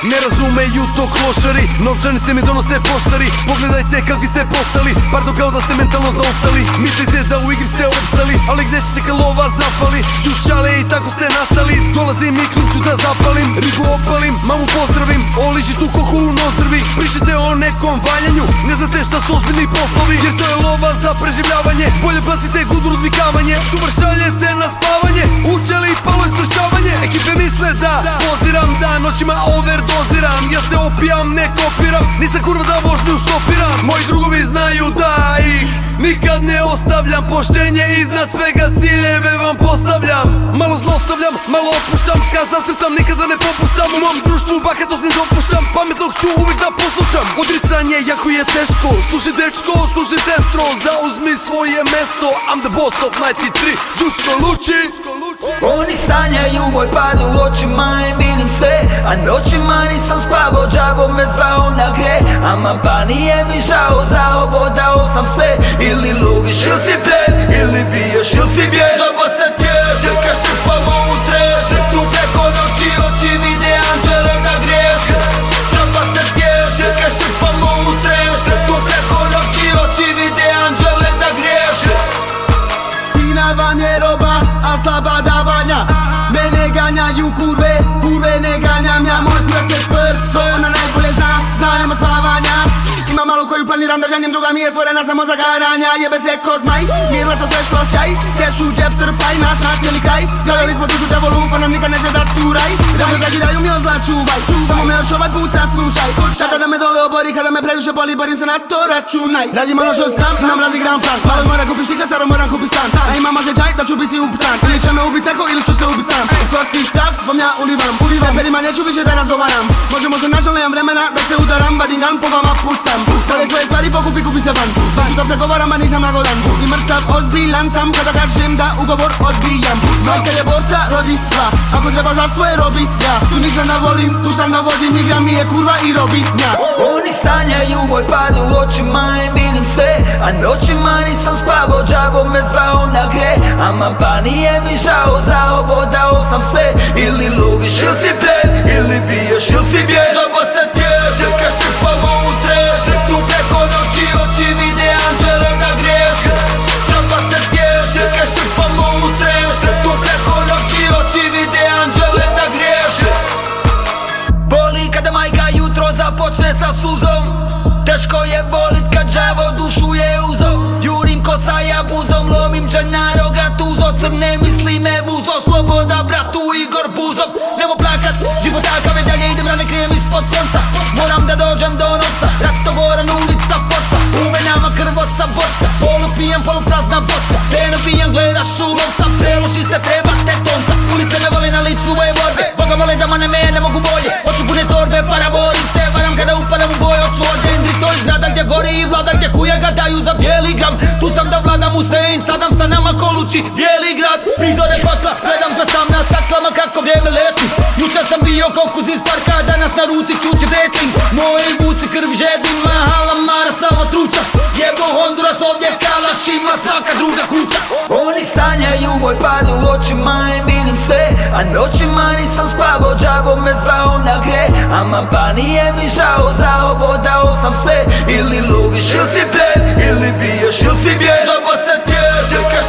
Ne razumeju to klošari, novčanice mi donose poštari. Pogledajte kakvi ste postali, pardon kao da ste mentalno zaostali. Mislite da u igri ste opstali, ali gdje ćete kad lova zafali? Čušale i tako ste nastali, dolazim i klub ću da zapalim. Ribu opalim, mamu pozdravim, oliži tu koku u nozdrvi. Pričate o nekom valjanju, ne znate šta su ozbiljni poslovi. Jer to je lova za preživljavanje, bolje platite gudu odvikavanje. Šumar šaljete na spavanje, učeli i palo je stršavanje. Ekipe misle da poziram, da noćima overdoziram. Ja se opijam, ne kopiram, nisam kurva da vožnju stopiram. Moji drugovi znaju da ih nikad ne ostavljam. Poštenje iznad svega, ciljeve vam postavljam. Malo zlostavljam, malo opuštam, kad zacrtam nikada ne popuštam. U mom društvu bahatost ne dopuštam, pametnog ću uvijek da poslušam. Odricanje jako je teško, slušaj dečko, slušaj sestro, zauzmi svoje mesto. I'm the boss of 93, Đusko Luči. Oni sanjaju moj pad u očima i vidim sve, a noćima nisam spavao, đavo me zvao na gre. Ama pa nije mi žao, za ovo dao sam sve. Ili loviš ili si plen, ili biješ ili si bješ. Džaba se tježe, kad strpamo u treže, tu preko noći oči vide anđele da griješe. Džaba se tježe, kad strpamo u treže, tu preko noći oči vide anđele da griješe. Fina vam je roba, a slaba davanja. Mene ganjaju kurve, kurve ne ganjam ja. Moj kurac je tvr, to ona najbolje zna, zna nema spavanja. Ima malo koju planiram da ženim, druga mi je stvorena samo za garanja. Jebe se ko zmaj, mir leto sve što sjaj. Kešu džep trpaj, nas natjeli kraj. Gledali smo dušu devolu, pa nam nikad neće dat tu raj. Rado da giraju mi ozla čuvaj, samo me još ovaj puta slušaj. Kada da me dole obori, kada me previše boli, borim se na to računaj. Radim ono što znam, nam razigram plan. Malo moram kupit štikle, staro moram kupit stan. A imam osjećaj da ću biti upitan, ili će me ubit neko, ili ću se ubit sam. U kosti stav vam ja ulivam, seperima neću više da razgovaram. Možemo se našao, nemam vremena da se udaram, badingan po vama pucam. Sada svoje stvari pokupi, kupi se van. Baš da pregovaram, a nisam nagodan. I mrtav ozbiljan sam kada kažem da ugovor odbijam. Majka je borca, rodi dva, ako treba za svoje robi ja. Tu nisam da volim, tu sam da vodim, igra mi je kurva i robi ja. Oni sanjaju moj pad u očima i vidim sve, a noćima nisam spavao, đavo me zvao na gre. Ama pa nije mi žao, za ovo dao sam sve. Ili loviš ili si plen, ili biješ ili si bješ. Džaba se tježe, kad strpamo u treže, tu preko noći oči vide anđele da griješe. Džaba se tježe, kad strpamo u treže, tu preko noći oči vide anđele da griješe. Boli kada majka jutro započne sa suzom, teško je volit kad đavo dušu je uzo. Jurim ko sa jabuzom, lomim dženaroga tuzo. Crne misli me vuzo, sloboda bratu Igor Buzom. Nemo plakat, život takav je dalje, idem rane krijem ispod konca. Moram da dođem do novca, ratovoran ulica foca. U venama krvoca boca, polu pijem, polu prazna boca. Peno pijem, gledaš u lovca, prelošiste treba tetonca. Ulice me vole, na licu je vode, Boga mole da mane me ne mogu bolje. Oči pune torbe, parabolice, varam kada upadam u boj. Oču od Dendri, to iz grada gdje gori i vlada, gdje kuja ga daju za bijeli gram. Tu sam da vladam Husein, sadam sa nama ko luči bijeli grad. Prizore pakla, gledam ga sam na staklama kako vrijeme leti. Jučer sam bio kokuz iz parka, danas na ruci čuči wrestling. Moji buci krv žedim, mahala mara salva truća. Jebo Honduras, ovdje kalaš, ima svaka druga kuća. Oni sanjaju moj pad u očima i vidim sve, a noćima nisam spavao, đavo me zvao na gre. Ama pa nije mi žao, za ovo dao sam sve. Ili loviš ili si plen, ili biješ ili si bješ. Džaba se tježe, kad